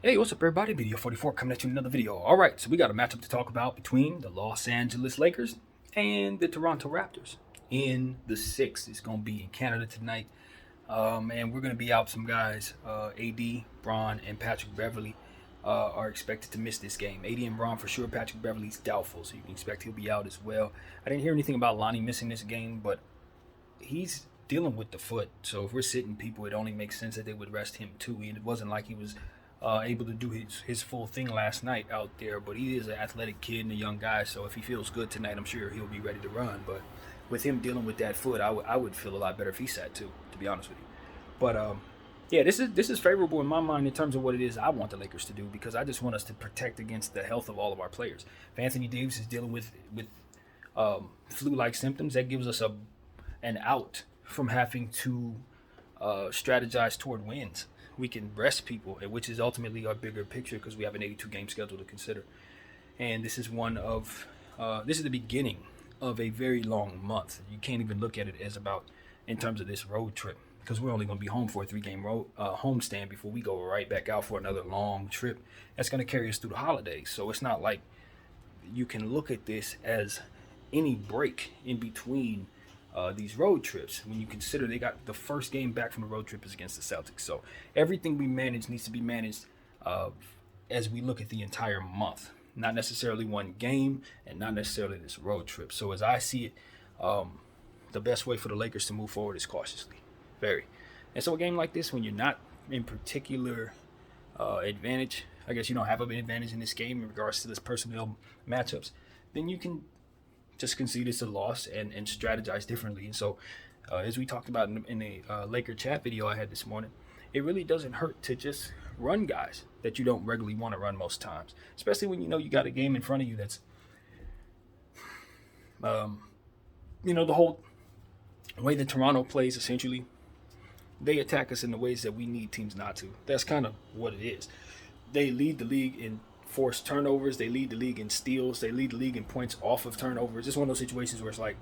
Hey, what's up, everybody? Video 44 coming at you in another video. All right, so we got a matchup to talk about between the Los Angeles Lakers and the Toronto Raptors in the sixth. It's going to be in Canada tonight. And we're going to be out some guys. AD, Braun, and Patrick Beverly are expected to miss this game. AD and Braun for sure. Patrick Beverly's doubtful, so you can expect he'll be out as well. I didn't hear anything about Lonnie missing this game, but he's dealing with the foot. So if we're sitting people, it only makes sense that they would rest him too. And it wasn't like he was able to do his full thing last night out there, but he is an athletic kid and a young guy, so if he feels good tonight, I'm sure he'll be ready to run. But with him dealing with that foot, I would feel a lot better if he sat too, to be honest with you. But yeah, this is favorable in my mind in terms of what it is I want the Lakers to do, because I just want us to protect against the health of all of our players. If Anthony Davis is dealing with flu-like symptoms, that gives us an out from having to strategize toward wins. We can rest people, which is ultimately our bigger picture, because we have an 82-game schedule to consider. And this is this is the beginning of a very long month. You can't even look at it as about in terms of this road trip, because we're only going to be home for a 3-game homestand before we go right back out for another long trip. That's going to carry us through the holidays. So it's not like you can look at this as any break in between these road trips, when you consider they got the first game back from the road trip is against the Celtics. So everything we manage needs to be managed as we look at the entire month, not necessarily one game and not necessarily this road trip. So as I see it, the best way for the Lakers to move forward is cautiously, very. And so a game like this, when you're not in particular advantage, I guess you don't have an advantage in this game in regards to this personnel matchups, then you can just concede it's a loss and strategize differently. And so, as we talked about in the Laker chat video I had this morning, it really doesn't hurt to just run guys that you don't regularly want to run most times, especially when you know you got a game in front of you that's, the whole way that Toronto plays, essentially, they attack us in the ways that we need teams not to. That's kind of what it is. They lead the league in forced turnovers, they lead the league in steals, they lead the league in points off of turnovers. It's one of those situations where it's like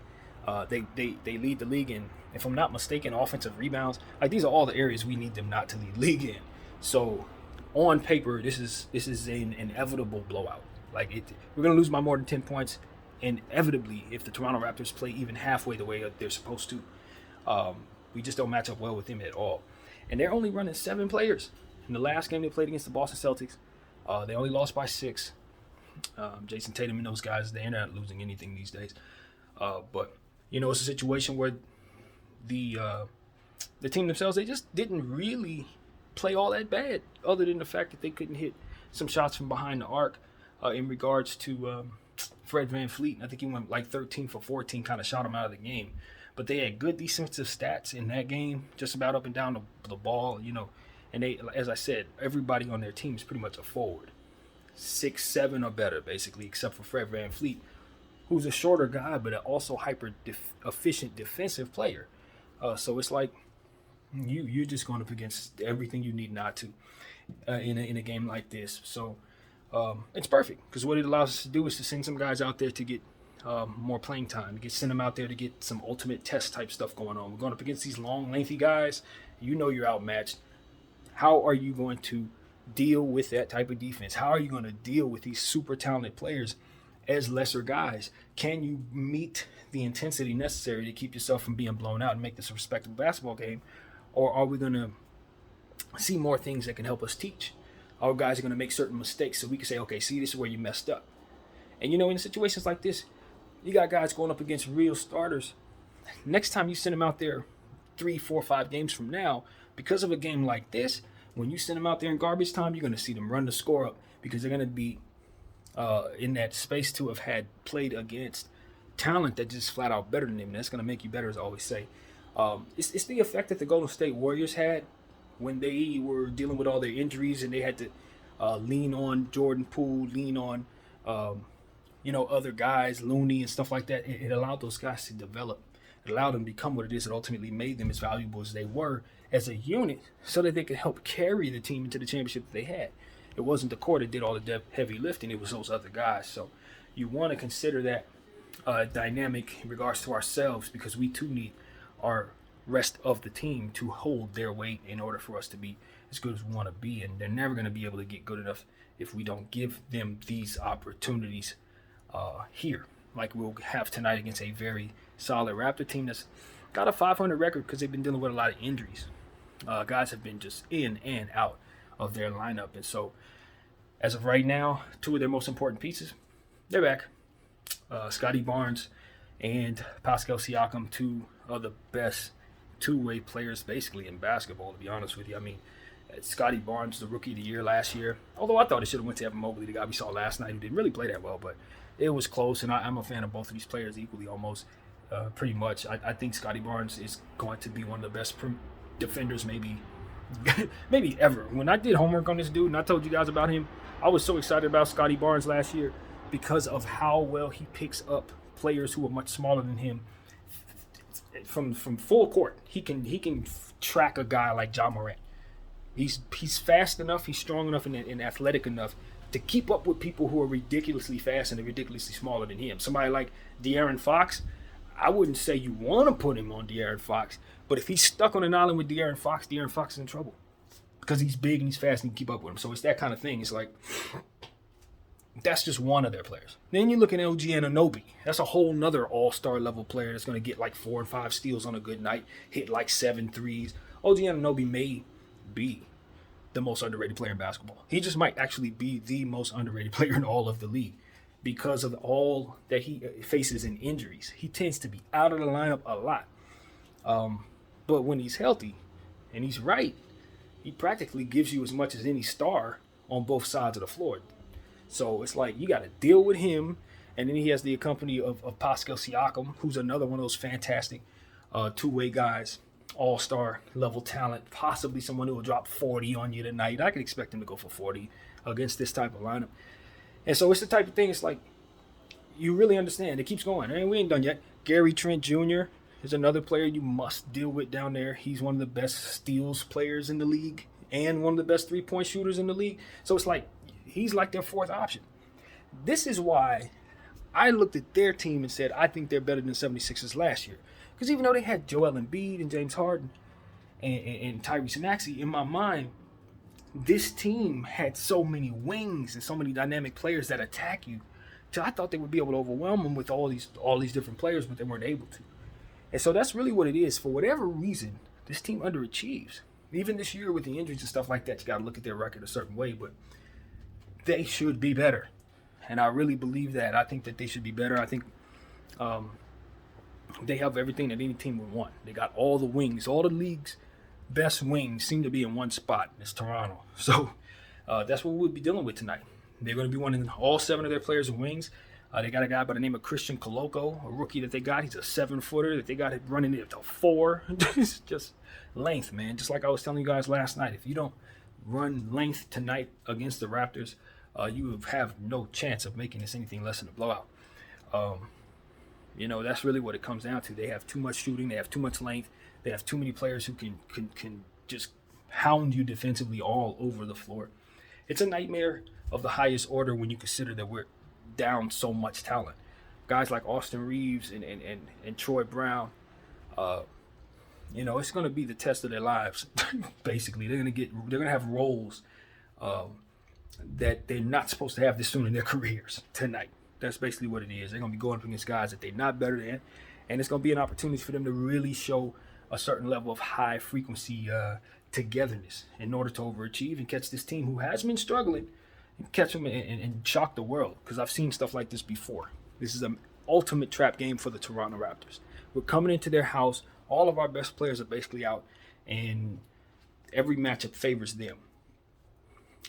they lead the league in, if I'm not mistaken, offensive rebounds. Like, these are all the areas we need them not to lead league in. So on paper, this is an inevitable blowout. We're gonna lose by more than 10 points inevitably if the Toronto Raptors play even halfway the way that they're supposed to. We just don't match up well with them at all. And they're only running 7 players. In the last game they played against the Boston Celtics, they only lost by 6. Jason Tatum and those guys, they're not losing anything these days. But it's a situation where the team themselves, they just didn't really play all that bad, other than the fact that they couldn't hit some shots from behind the arc. In regards to Fred VanVleet, I think he went like 13 for 14, kind of shot him out of the game. But they had good defensive stats in that game, just about up and down the ball, And they, as I said, everybody on their team is pretty much a forward. 6'7" or better, basically, except for Fred VanVleet, who's a shorter guy, but also efficient defensive player. So it's like you're just going up against everything you need not to in a game like this. So it's perfect, because what it allows us to do is to send some guys out there to get more playing time, send them out there to get some ultimate test type stuff going on. We're going up against these long, lengthy guys. You're outmatched. How are you going to deal with that type of defense? How are you going to deal with these super talented players as lesser guys? Can you meet the intensity necessary to keep yourself from being blown out and make this a respectable basketball game? Or are we going to see more things that can help us teach? Our guys are going to make certain mistakes so we can say, okay, see, this is where you messed up. And in situations like this, you got guys going up against real starters. Next time you send them out there 3, 4, 5 games from now, because of a game like this, when you send them out there in garbage time, you're going to see them run the score up, because they're going to be in that space to have had played against talent that just flat out better than them. And that's going to make you better, as I always say. It's the effect that the Golden State Warriors had when they were dealing with all their injuries and they had to lean on Jordan Poole, lean on other guys, Looney and stuff like that. It allowed those guys to develop. It allowed them to become what it is that ultimately made them as valuable as they were as a unit, so that they could help carry the team into the championship that they had. It wasn't the core that did all the heavy lifting. It was those other guys. So you want to consider that dynamic in regards to ourselves, because we too need our rest of the team to hold their weight in order for us to be as good as we want to be, and they're never going to be able to get good enough if we don't give them these opportunities here, like we'll have tonight against a very solid Raptor team that's got a 500 record because they've been dealing with a lot of injuries. Guys have been just in and out of their lineup, and so as of right now, two of their most important pieces, they're back. Scotty Barnes and Pascal Siakam, two of the best two-way players basically in basketball, to be honest with you. I mean, Scotty Barnes, the rookie of the year last year, although I thought it should have went to Evan Mobley, the guy we saw last night, who didn't really play that well, but it was close, and I'm a fan of both of these players equally almost, pretty much. I think Scotty Barnes is going to be one of the best defenders maybe ever. When I did homework on this dude and I told you guys about him, I was so excited about Scotty Barnes last year because of how well he picks up players who are much smaller than him from full court. He can track a guy like Ja Morant. He's fast enough, he's strong enough, and athletic enough to keep up with people who are ridiculously fast and ridiculously smaller than him. Somebody like De'Aaron Fox, I wouldn't say you want to put him on De'Aaron Fox, but if he's stuck on an island with De'Aaron Fox is in trouble because he's big and he's fast and you can keep up with him. So it's that kind of thing. It's like, that's just one of their players. Then you look at OG Anunoby. That's a whole nother all-star level player that's going to get like 4 and 5 steals on a good night, hit like 7 threes. OG Anunoby may be the most underrated player in basketball. He just might actually be the most underrated player in all of the league because of all that he faces in injuries. He tends to be out of the lineup a lot. But when he's healthy and he's right, he practically gives you as much as any star on both sides of the floor. So it's like you got to deal with him, and then he has the company of Pascal Siakam, who's another one of those fantastic two-way guys, all-star level talent, possibly someone who will drop 40 on you tonight. I could expect him to go for 40 against this type of lineup. And so it's the type of thing, it's like you really understand. It keeps going. And we ain't done yet. Gary Trent Jr. is another player you must deal with down there. He's one of the best steals players in the league and one of the best three-point shooters in the league. So it's like he's like their fourth option. This is why I looked at their team and said, I think they're better than the 76ers last year. Because even though they had Joel Embiid and James Harden and Tyrese Maxey, in my mind, this team had so many wings and so many dynamic players that attack you. So I thought they would be able to overwhelm them with all these different players, but they weren't able to. And so that's really what it is. For whatever reason, this team underachieves. Even this year with the injuries and stuff like that, you got to look at their record a certain way, but they should be better. And I really believe that. I think that they should be better. I think they have everything that any team would want. They got all the wings. All the league's best wings seem to be in one spot. It's Toronto. So that's what we'll be dealing with tonight. They're going to be wanting all 7 of their players in wings. They got a guy by the name of Christian Koloko, a rookie that they got. He's a 7-footer that they got running it to 4. It's just length, man. Just like I was telling you guys last night. If you don't run length tonight against the Raptors, you have no chance of making this anything less than a blowout. That's really what it comes down to. They have too much shooting. They have too much length. They have too many players who can just hound you defensively all over the floor. It's a nightmare of the highest order when you consider that we're down so much talent. Guys like Austin Reeves and Troy Brown, it's going to be the test of their lives. Basically, they're going to have roles that they're not supposed to have this soon in their careers tonight. That's basically what it is. They're going to be going up against guys that they're not better than, and it's going to be an opportunity for them to really show a certain level of high frequency togetherness in order to overachieve and catch this team who has been struggling, and catch them and shock the world, because I've seen stuff like this before. This is an ultimate trap game for the Toronto Raptors. We're coming into their house. All of our best players are basically out, and every matchup favors them.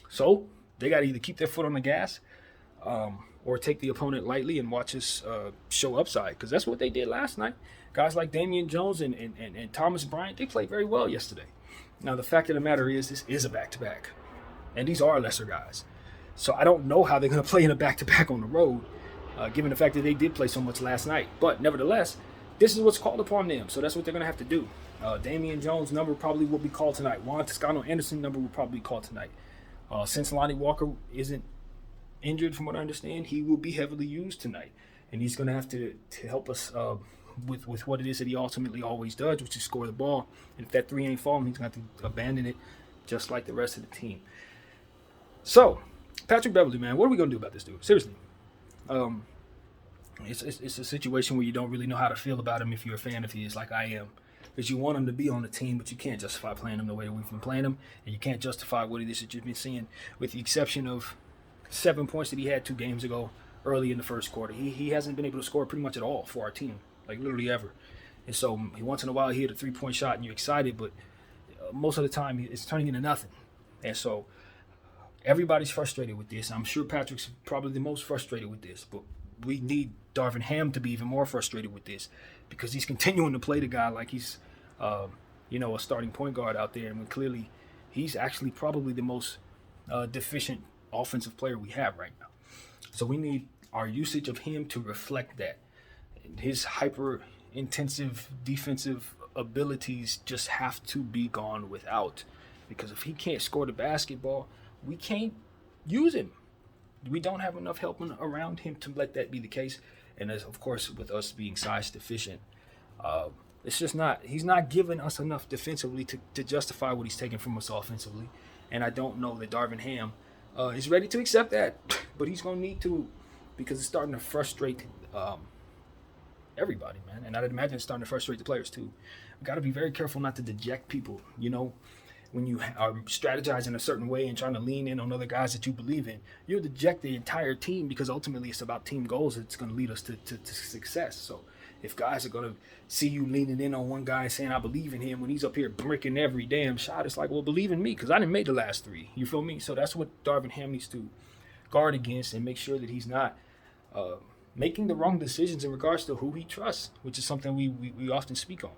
So they got to either keep their foot on the gas or take the opponent lightly and watch us show upside, because that's what they did last night. Guys like Damian Jones and Thomas Bryant, they played very well yesterday. Now, the fact of the matter is, this is a back-to-back, and these are lesser guys. So I don't know how they're going to play in a back-to-back on the road, given the fact that they did play so much last night. But nevertheless, this is what's called upon them, so that's what they're going to have to do. Damian Jones' number probably will be called tonight. Juan Toscano-Anderson number will probably be called tonight. Since Lonnie Walker isn't injured, from what I understand, he will be heavily used tonight. And he's going to have to help us with what it is that he ultimately always does, which is score the ball. And if that 3 ain't falling, he's going to have to abandon it just like the rest of the team. So, Patrick Beverley, man, what are we going to do about this dude? Seriously. It's a situation where you don't really know how to feel about him if you're a fan of his, like I am. Because you want him to be on the team, but you can't justify playing him the way that we've been playing him. And you can't justify what it is that you've been seeing, with the exception of 7 points that he had 2 games ago early in the first quarter. He hasn't been able to score pretty much at all for our team, like literally ever. And so once in a while he hit a 3-point shot and you're excited, but most of the time it's turning into nothing. And so everybody's frustrated with this. I'm sure Patrick's probably the most frustrated with this, but we need Darvin Ham to be even more frustrated with this, because he's continuing to play the guy like he's, a starting point guard out there. And when clearly he's actually probably the most deficient offensive player we have right now. So we need our usage of him to reflect that. His hyper-intensive defensive abilities just have to be gone without, because if he can't score the basketball, we can't use him. We don't have enough help around him to let that be the case. And as, of course, with us being size deficient, it's just he's not giving us enough defensively to justify what he's taking from us offensively. And I don't know that Darvin Ham is ready to accept that, but he's going to need to, because it's starting to frustrate everybody, man. And I'd imagine it's starting to frustrate the players too. We've got to be very careful not to deject people, when you are strategizing a certain way and trying to lean in on other guys that you believe in. You'll deject the entire team, because ultimately it's about team goals that's going to lead us to success. So if guys are going to see you leaning in on one guy saying, I believe in him, when he's up here bricking every damn shot, it's like, well, believe in me, because I didn't make the last 3. You feel me? So that's what Darvin Ham needs to guard against, and make sure that he's not making the wrong decisions in regards to who he trusts, which is something we often speak on.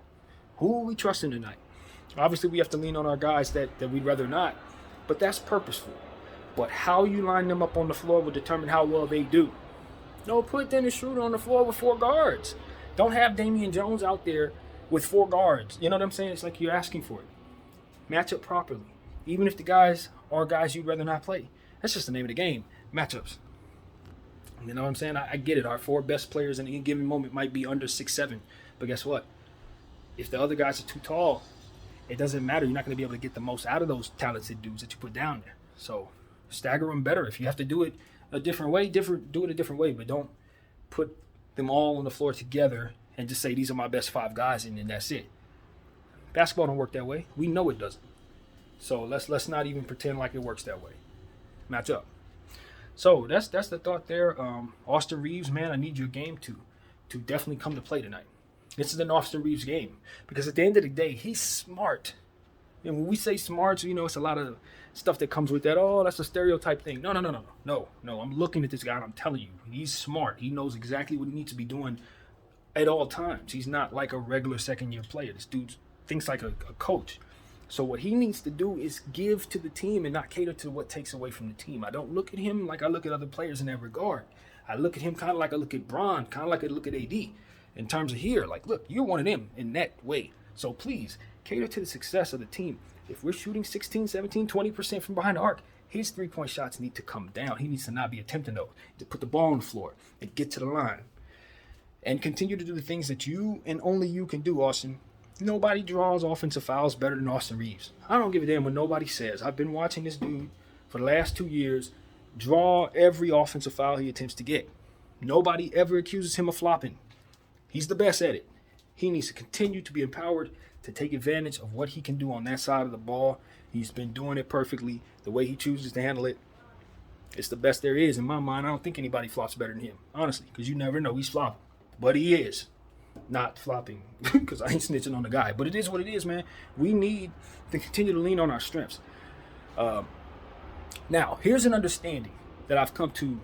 Who are we trusting tonight? Obviously, we have to lean on our guys that we'd rather not, but that's purposeful. But how you line them up on the floor will determine how well they do. No, put Dennis Schroeder on the floor with 4 guards. Don't have Damian Jones out there with 4 guards. You know what I'm saying? It's like you're asking for it. Match up properly. Even if the guys are guys you'd rather not play. That's just the name of the game. Matchups. You know what I'm saying? I get it. Our 4 best players in any given moment might be under 6'7". But guess what? If the other guys are too tall, it doesn't matter. You're not going to be able to get the most out of those talented dudes that you put down there. So stagger them better. If you have to do it a different way, do it a different way. But don't put them all on the floor together and just say, these are my best 5 guys, and then that's it. Basketball don't work that way. We know it doesn't. So let's not even pretend like it works that way. Match up. So that's the thought there. Austin Reeves, man, I need your game to definitely come to play tonight. This is an Austin Reeves game, because at the end of the day, he's smart. And when we say smart, it's a lot of stuff that comes with that. Oh, that's a stereotype thing. No. I'm looking at this guy and I'm telling you, he's smart. He knows exactly what he needs to be doing at all times. He's not like a regular second-year player. This dude thinks like a coach. So what he needs to do is give to the team and not cater to what takes away from the team. I don't look at him like I look at other players in that regard. I look at him kind of like I look at Bron, kind of like I look at AD. In terms of here, like, look, you're one of them in that way. So please, cater to the success of the team. If we're shooting 16, 17, 20% from behind the arc, his 3-point shots need to come down. He needs to not be attempting those. To put the ball on the floor and get to the line. And continue to do the things that you and only you can do, Austin. Nobody draws offensive fouls better than Austin Reeves. I don't give a damn what nobody says. I've been watching this dude for the last 2 years draw every offensive foul he attempts to get. Nobody ever accuses him of flopping. He's the best at it. He needs to continue to be empowered to take advantage of what he can do on that side of the ball. He's been doing it perfectly. The way he chooses to handle it, it's the best there is. In my mind, I don't think anybody flops better than him, honestly, because you never know. He's flopping. But he is not flopping, because I ain't snitching on the guy. But it is what it is, man. We need to continue to lean on our strengths. Now, here's an understanding that I've come to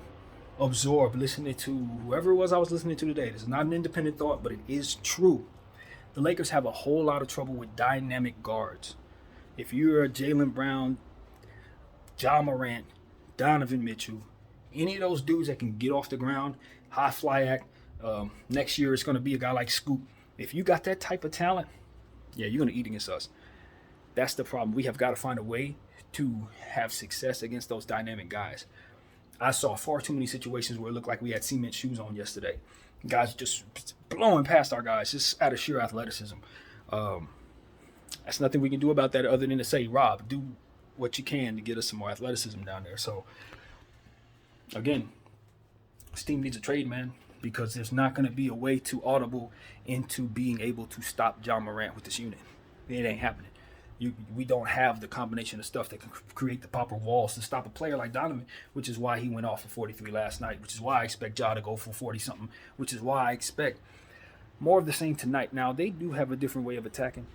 absorb listening to whoever it was I was listening to today. This is not an independent thought, but it is true. The Lakers have a whole lot of trouble with dynamic guards. If you're a Jaylen Brown, Ja Morant, Donovan Mitchell, any of those dudes that can get off the ground, high fly act, next year it's going to be a guy like Scoop. If you got that type of talent, yeah, you're going to eat against us. That's the problem. We have got to find a way to have success against those dynamic guys. I saw far too many situations where it looked like we had cement shoes on yesterday. Guys just blowing past our guys just out of sheer athleticism. That's nothing we can do about that other than to say, Rob, do what you can to get us some more athleticism down there. So again, this team needs a trade, man, because there's not going to be a way to audible into being able to stop John Morant with this unit. It ain't happening. We don't have the combination of stuff that can create the proper walls to stop a player like Donovan, which is why he went off for 43 last night, which is why I expect Ja to go for 40-something, which is why I expect more of the same tonight. Now, they do have a different way of attacking.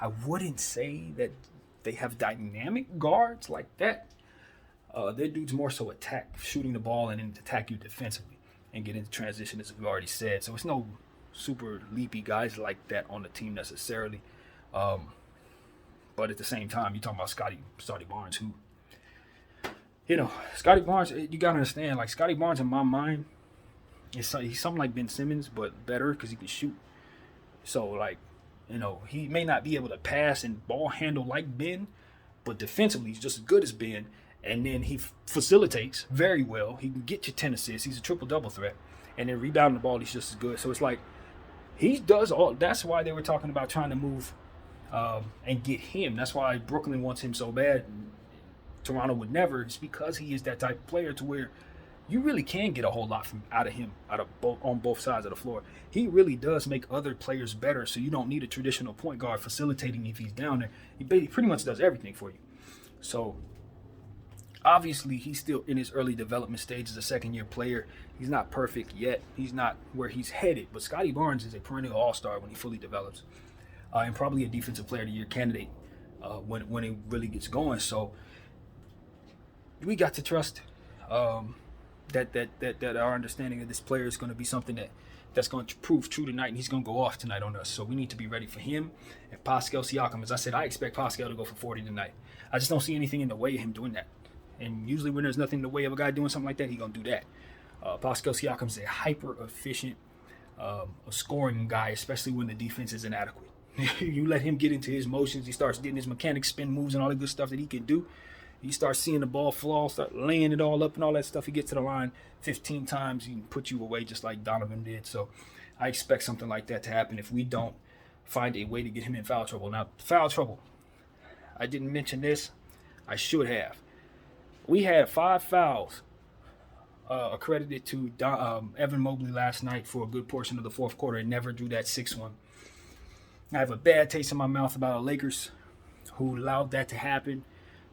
I wouldn't say that they have dynamic guards like that. Their dudes more so attack, shooting the ball and then attack you defensively and get into transition, as we've already said. So it's no super leapy guys like that on the team necessarily. But at the same time, you're talking about Scotty Barnes, who, Scotty Barnes, you got to understand, like, Scotty Barnes in my mind, he's something like Ben Simmons, but better because he can shoot. So, like, he may not be able to pass and ball handle like Ben, but defensively, he's just as good as Ben. And then he facilitates very well. He can get you 10 assists. He's a triple-double threat. And then rebounding the ball, he's just as good. So it's like, he does all. That's why they were talking about trying to move and get him. That's why Brooklyn wants him so bad. Toronto would never. It's because he is that type of player to where you really can get a whole lot out of him on both sides of the floor. He really does make other players better, so you don't need a traditional point guard facilitating if he's down there. He pretty much does everything for you. So obviously, he's still in his early development stage as a second-year player. He's not perfect yet. He's not where he's headed. But Scotty Barnes is a perennial all-star when he fully develops. And probably a defensive player of the year candidate when it really gets going. So we got to trust that our understanding of this player is going to be something that's going to prove true tonight, and he's going to go off tonight on us. So we need to be ready for him. And Pascal Siakam, as I said, I expect Pascal to go for 40 tonight. I just don't see anything in the way of him doing that. And usually when there's nothing in the way of a guy doing something like that, he's going to do that. Pascal Siakam is a hyper-efficient scoring guy, especially when the defense is inadequate. You let him get into his motions. He starts getting his mechanics, spin moves, and all the good stuff that he can do. He starts seeing the ball fall, start laying it all up and all that stuff. He gets to the line 15 times. He can put you away just like Donovan did. So I expect something like that to happen if we don't find a way to get him in foul trouble. Now, foul trouble. I didn't mention this. I should have. We had 5 fouls accredited to Evan Mobley last night for a good portion of the fourth quarter and never drew that 6th one. I have a bad taste in my mouth about the Lakers who allowed that to happen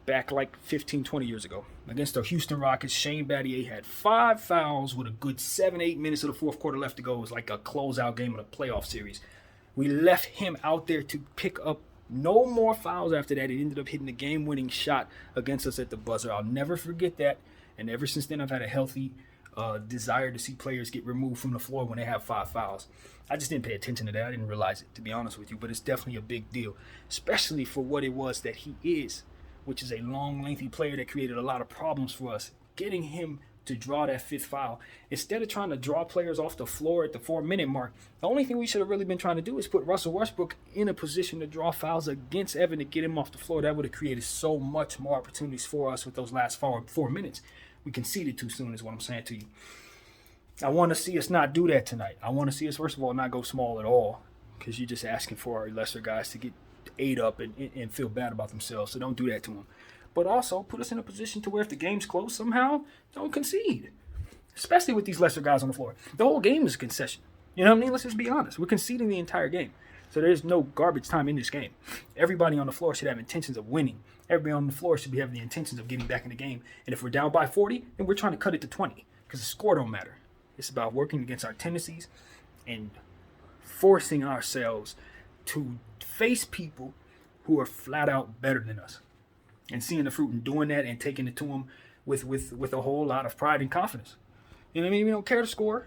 back like 15, 20 years ago. Against the Houston Rockets, Shane Battier had 5 fouls with a good 7-8 minutes of the fourth quarter left to go. It was like a closeout game of the playoff series. We left him out there to pick up no more fouls after that. It ended up hitting the game-winning shot against us at the buzzer. I'll never forget that. And ever since then, I've had a healthy desire to see players get removed from the floor when they have 5 fouls. I just didn't pay attention to that. I didn't realize it, to be honest with you. But it's definitely a big deal, especially for what it was that he is, which is a long, lengthy player that created a lot of problems for us. Getting him to draw that 5th foul, instead of trying to draw players off the floor at the 4-minute mark, the only thing we should have really been trying to do is put Russell Westbrook in a position to draw fouls against Evan to get him off the floor. That would have created so much more opportunities for us with those last 4 minutes. We conceded too soon is what I'm saying to you. I want to see us not do that tonight. I want to see us, first of all, not go small at all, because you're just asking for our lesser guys to get ate up and feel bad about themselves. So don't do that to them. But also put us in a position to where if the game's close somehow, don't concede. Especially with these lesser guys on the floor. The whole game is a concession. You know what I mean? Let's just be honest. We're conceding the entire game. So there's no garbage time in this game. Everybody on the floor should have intentions of winning. Everybody on the floor should be having the intentions of getting back in the game. And if we're down by 40, then we're trying to cut it to 20. Because the score don't matter. It's about working against our tendencies and forcing ourselves to face people who are flat out better than us. And seeing the fruit and doing that and taking it to them with a whole lot of pride and confidence. You know what I mean? We don't care to score.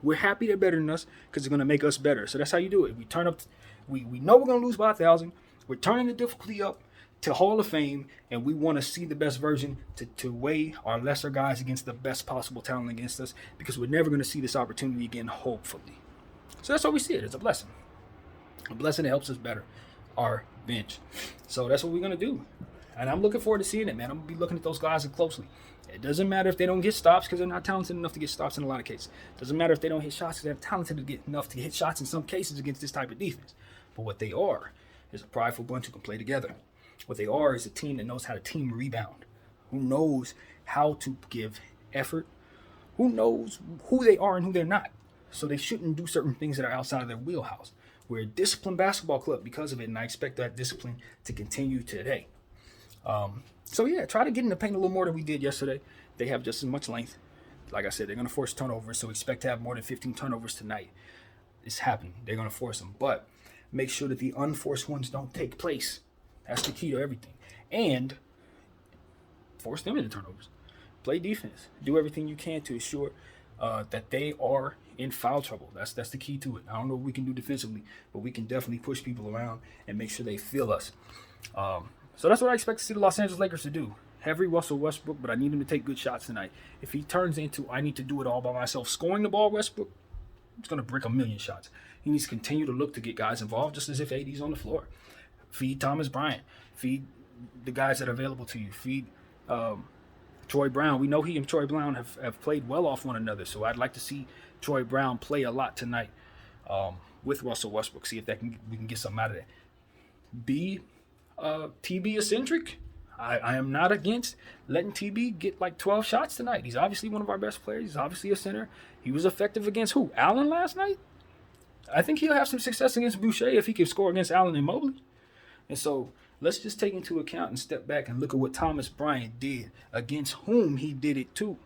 We're happy they're better than us because it's going to make us better. So that's how you do it. We turn up. We know we're going to lose by 1,000. We're turning the difficulty up to Hall of Fame, and we want to see the best version to weigh our lesser guys against the best possible talent against us, because we're never going to see this opportunity again, hopefully. So that's how we see it. It's a blessing. A blessing that helps us better our bench. So that's what we're going to do. And I'm looking forward to seeing it, man. I'm going to be looking at those guys closely. It doesn't matter if they don't get stops because they're not talented enough to get stops in a lot of cases. It doesn't matter if they don't hit shots because they're talented enough to hit shots in some cases against this type of defense. But what they are is a prideful bunch who can play together. What they are is a team that knows how to team rebound, who knows how to give effort, who knows who they are and who they're not. So they shouldn't do certain things that are outside of their wheelhouse. We're a disciplined basketball club because of it, and I expect that discipline to continue today. So yeah, try to get in the paint a little more than we did yesterday. They have just as much length. Like I said, they're going to force turnovers, so expect to have more than 15 turnovers tonight. It's happening. They're going to force them. But make sure that the unforced ones don't take place. That's the key to everything. And force them into turnovers. Play defense. Do everything you can to ensure that they are in foul trouble. That's the key to it. I don't know what we can do defensively, but we can definitely push people around and make sure they feel us. So that's what I expect to see the Los Angeles Lakers to do. Heavy Russell Westbrook, but I need him to take good shots tonight. If he turns into I need to do it all by myself, scoring the ball, Westbrook, it's going to brick a million shots. He needs to continue to look to get guys involved, just as if AD's on the floor. Feed Thomas Bryant. Feed the guys that are available to you. Feed Troy Brown. We know he and Troy Brown have played well off one another, so I'd like to see Troy Brown play a lot tonight with Russell Westbrook. See if we can get something out of that. Be TB eccentric. I am not against letting TB get like 12 shots tonight. He's obviously one of our best players. He's obviously a center. He was effective against who? Allen last night? I think he'll have some success against Boucher if he can score against Allen and Mobley. And so let's just take into account and step back and look at what Thomas Bryant did, against whom he did it to.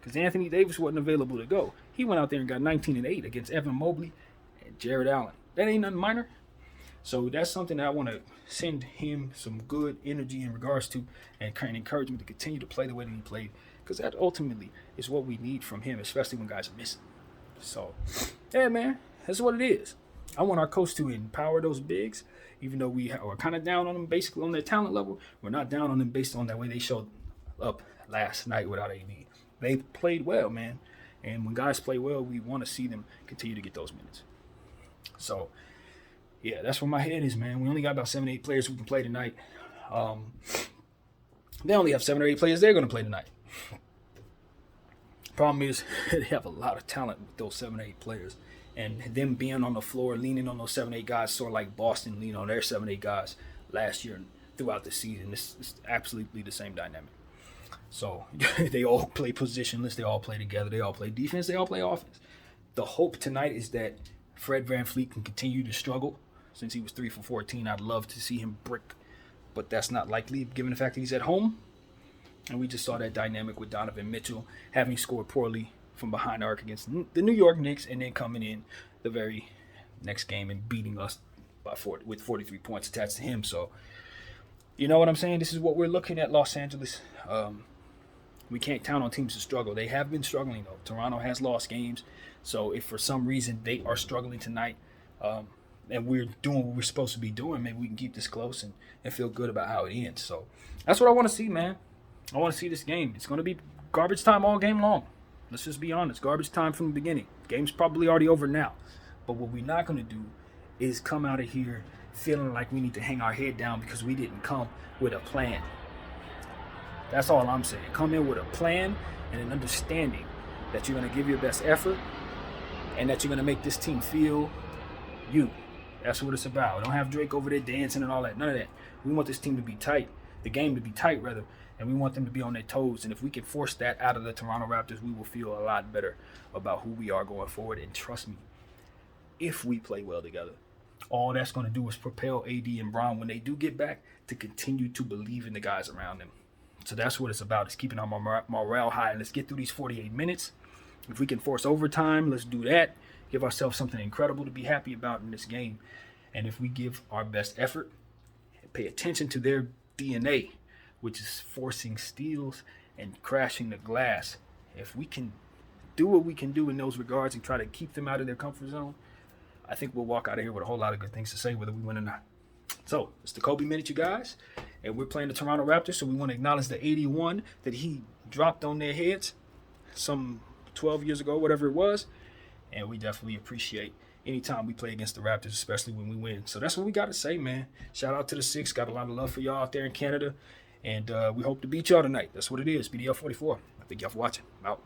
Because Anthony Davis wasn't available to go. He went out there and got 19 and 8 against Evan Mobley and Jared Allen. That ain't nothing minor. So that's something that I want to send him some good energy in regards to, and encouragement to continue to play the way that he played, because that ultimately is what we need from him, especially when guys are missing. So, yeah, man, that's what it is. I want our coach to empower those bigs, even though we are kind of down on them basically on their talent level. We're not down on them based on that way they showed up last night without AD. They played well, man. And when guys play well, we want to see them continue to get those minutes. So, yeah, that's where my head is, man. We only got about 7 or 8 players who can play tonight. They only have 7 or 8 players they're going to play tonight. Problem is, they have a lot of talent with those 7 or 8 players. And them being on the floor, leaning on those 7 or 8 guys, sort of like Boston leaned on their 7 or 8 guys last year and throughout the season. It's absolutely the same dynamic. So they all play positionless. They all play together. They all play defense. They all play offense. The hope tonight is that Fred VanVleet can continue to struggle. Since he was 3 for 14, I'd love to see him brick. But that's not likely given the fact that he's at home. And we just saw that dynamic with Donovan Mitchell having scored poorly from behind the arc against the New York Knicks and then coming in the very next game and beating us with 43 points attached to him. So, you know what I'm saying? This is what we're looking at, Los Angeles. We can't count on teams to struggle. They have been struggling, though. Toronto has lost games. So if for some reason they are struggling tonight, and we're doing what we're supposed to be doing, maybe we can keep this close and feel good about how it ends. So that's what I want to see, man. I want to see this game. It's going to be garbage time all game long. Let's just be honest. Garbage time from the beginning. Game's probably already over now. But what we're not going to do is come out of here feeling like we need to hang our head down because we didn't come with a plan. That's all I'm saying. Come in with a plan and an understanding that you're going to give your best effort and that you're going to make this team feel you. That's what it's about. We don't have Drake over there dancing and all that. None of that. We want this team to be tight. The game to be tight, rather. And we want them to be on their toes. And if we can force that out of the Toronto Raptors, we will feel a lot better about who we are going forward. And trust me, if we play well together, all that's going to do is propel AD and Brown when they do get back to continue to believe in the guys around them. So that's what it's about, is keeping our morale high. And let's get through these 48 minutes. If we can force overtime, let's do that. Give ourselves something incredible to be happy about in this game. And if we give our best effort and pay attention to their DNA, which is forcing steals and crashing the glass, if we can do what we can do in those regards and try to keep them out of their comfort zone, I think we'll walk out of here with a whole lot of good things to say, whether we win or not. So, it's the Kobe Minute, you guys. And we're playing the Toronto Raptors, so we want to acknowledge the 81 that he dropped on their heads some 12 years ago, whatever it was. And we definitely appreciate anytime we play against the Raptors, especially when we win. So that's what we got to say, man. Shout out to the Six. Got a lot of love for y'all out there in Canada. And we hope to beat y'all tonight. That's what it is. BDL 44. I thank y'all for watching. I'm out.